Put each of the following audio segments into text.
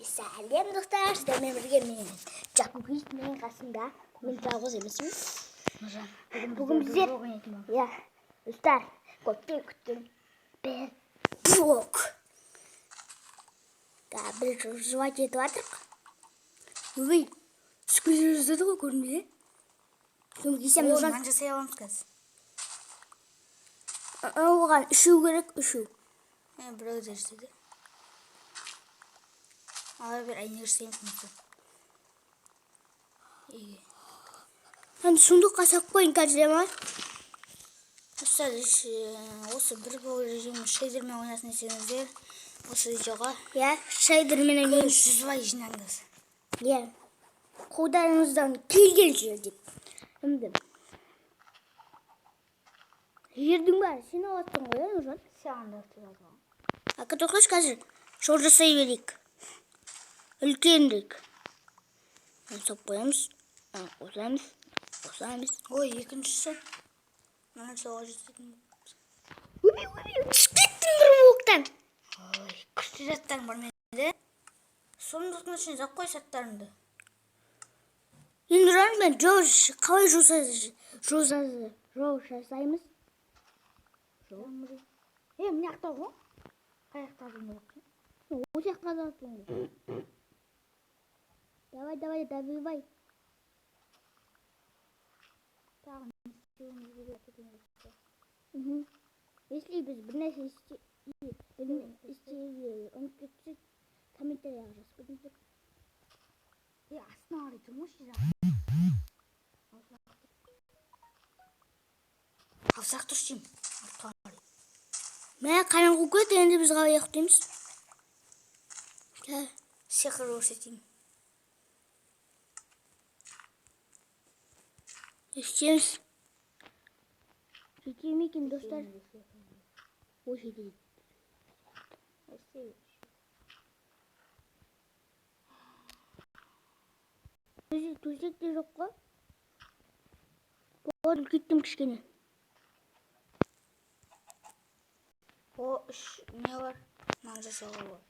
Сәлем достар, сіздермен бірге мен Жакубис, менің қасымда. Мен жалғыз емеспін. Бүгін біздер, достар, көптен күткен бір блог. Бір жуат етіп жатырық. Өй, түскізі жаздады ғой, көрінбейді. Оған жасай аламыз қазір. Оған үшеу керек, үшеу. Біреу де жасайды. Алар бір айнер жасаймыз мүмкін. Сундыққа сақ қойын қазір ма? Достар, осы бір бұл режимі шейдермен ойнасын десеңіздер, осы видеоға шейдермен ойнайын 100 лайк жинаңыз. Қолдарыңыздан келгенше деп. Жердің бәрі сен алаттың ғой, Нұржан? Саған да жазған. Тоқташ қазір жол жасай берейік. Үлкенірек. Соп қоямыз. Қосамыз. Ой, екіншісі. Мына соға жасайтын. Түсіп кеттім бір оқтан. Ой, күшті жаттарың бар менде. Сондықтың үшін зақ қой саттарымды. Енді мен қалай жол жасаймыз? Міне ақтау ғой? Қай ақтаудың болсын? О жаққа да ақтау. Давай, добивай. Если біз бір нәрсе ұмытып кетсек, комментарияға жазып кетіңіздер. Астына қарай тұрмашы жа. Алсақ тұршым. Мә қараңғы көт, енді біз қалай ұйықтаймыз? Сиқыр көрсетейін. Естеміз. Жете ме екен, достар? Ой, жетейді. Төсек те жоқ қой. Болды, кеттім кішкене. О, үш не бар? Маған жасауға бар.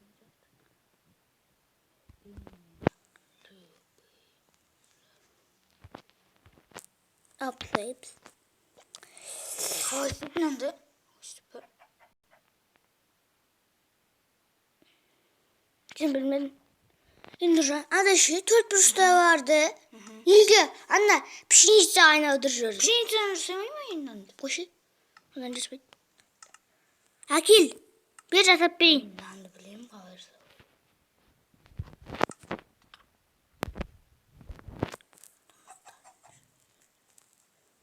Аплайпс. Қалай істейтін әнді? Сен білмедім. Енді жан, ада ше, төрт бұрышта барды. Елге, анна, пшеница айналдыр жүр. Пшеницаны жасамай ма енді? Қойшы, ондан жаспайды. Әкел, бер жасап берейін. Нанды білем, қалай жасау.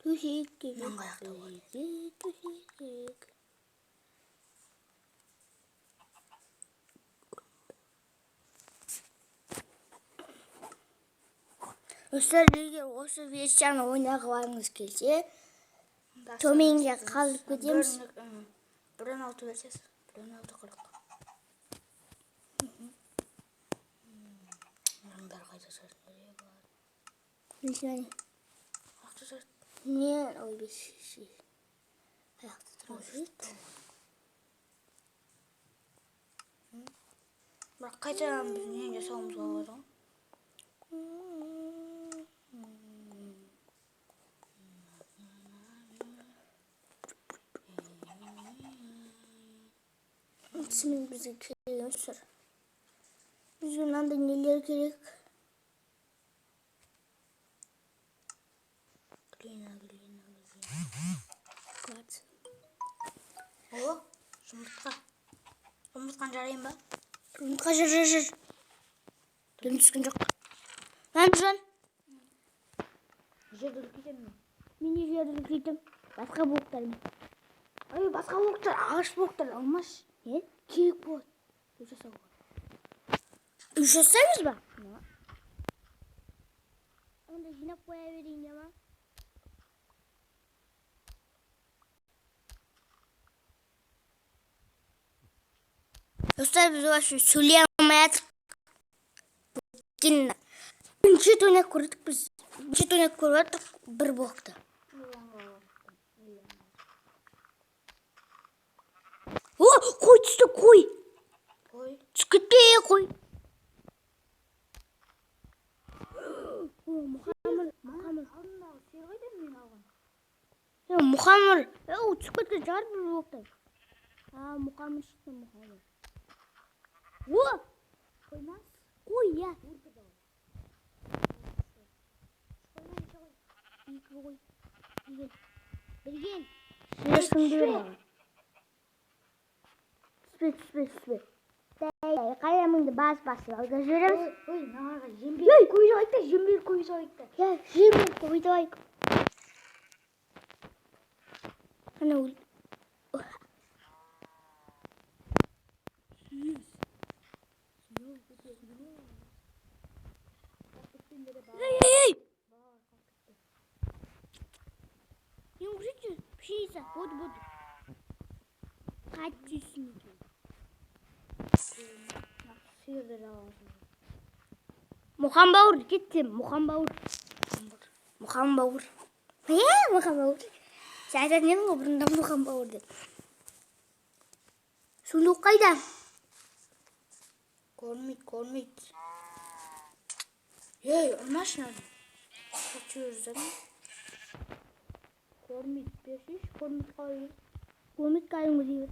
Төсек. Нанға ақтау ғой. Төсек. Достар, егер осы версияны ойнағыларыңыз келсе, төменге қалып кетеміз. 1.6 версиясы, 1.6.40. Раңдар қайда сұрсын өрее болады. Несіне? Ақты сұрсын. Не, ой, бесі. Аяқты тұрмыз. Бірақ қайтадан біз не жасауымызға болады ғой? Сымен бізге кереген сұр. Бізге мынандай нелер керек? Глина. Клац. О, жұмыртқа. Жұмыртқан жарайын ба? Жұмыртқа жыр. Дым түскен жоқ. Нұржан. Жерді үлкейтем мен. Мен не жерді үлкейтем? Басқа блоктармен. Ай, басқа блоктар, ағаш блоктар алмаш. Керек болады. Үш жасауға. Үш жасаймыз ба? Онда жинап қоя берейін ма? Достар, біз өшін сөйлей алмай атық. Үшінші төнек көрдік біз. Үшінші төнек көріп атық бір блокта. О, қой түсті, қой. Түскітпе, қой. Мұхаммыр. Түсіп кеткен жар бір жоқтай. Мұхаммыр шықты Мұхаммыр. Қоймас? Қой, я. Қой. Берген. Шешіңді берген. Түспе. Қайамыңды бас-басы алға жүреміз. Нағарға жембел қойды айта, жембел қойды айта. Жембел қойды айта. Қана өл. Ей! Ең күшетші, пішейсі, боды. Қатшесін екен. Мұхан бауыр, кеттім, Мұхан бауыр. Мұхан бауыр. Сен айтатын едің ғой бұрында Мұхан бауыр деп. Сундуқ қайда? Көрмейді. Ей, алмашын ады. Қачы өрзім. Көрмейді, бершеш, көрмейді қайын. Көрмейді қайын ғой дейбір.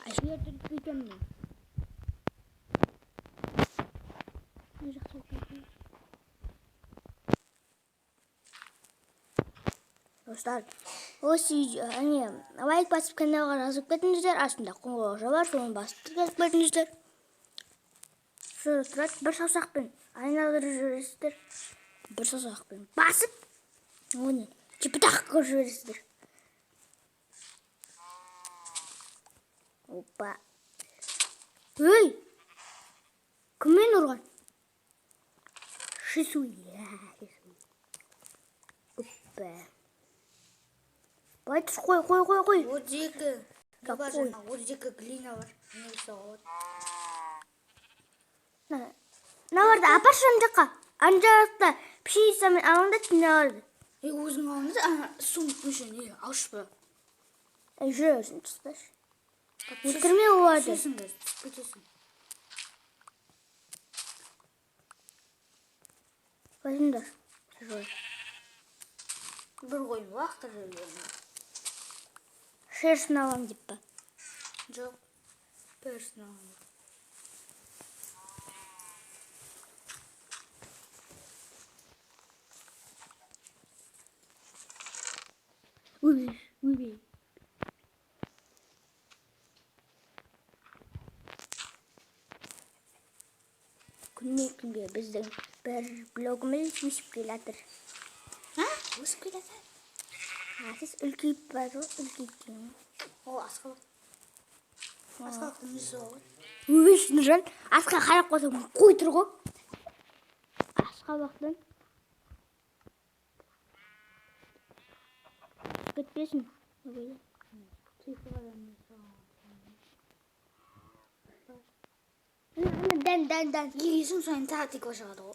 Айшылар түріп көйтем мен. Не жақсы өтейді. Достар, осы лайк басып каналға жазып кетіңіздер. Астында қоңырау бар, соны басып кетіп кетіңіздер. Шыры тұрады, бір саусақпен айналдырып жібересіздер. Бір саусақпен басып, оны чіпітақ қылып жібересіздер. Опа. Ей! Кіммен ұрған? Шису. Опа. Байтыс қой. Отзекі. Отзекі глина бар. Наварды апаршы жаққа. Анжақта пішейсамен алыңда наварды. Өзің алыңды, сұм мүшін, алшыпы. Жүресін тұсташ. Өткірме оларды. Түсесіңді, түспетесің. Қойыңдар. Бір қойым уақытыр жүргенім. Шершін алам деп па? Жоқ, персін алам. Өй. Күнге біздің бір блогымыз өсіп келатыр. Өсіп келатыр? Сіз үлкейіп бар ғой, үлкейіп кейін. О, асқалық. Асқалықтың несі ғой? Өй, Нұржан, асқа қарап қойсам қой тұр ғой. Асқалақтың. Кетпесін. Дән. Есің сайын тағы тек башағады ғой.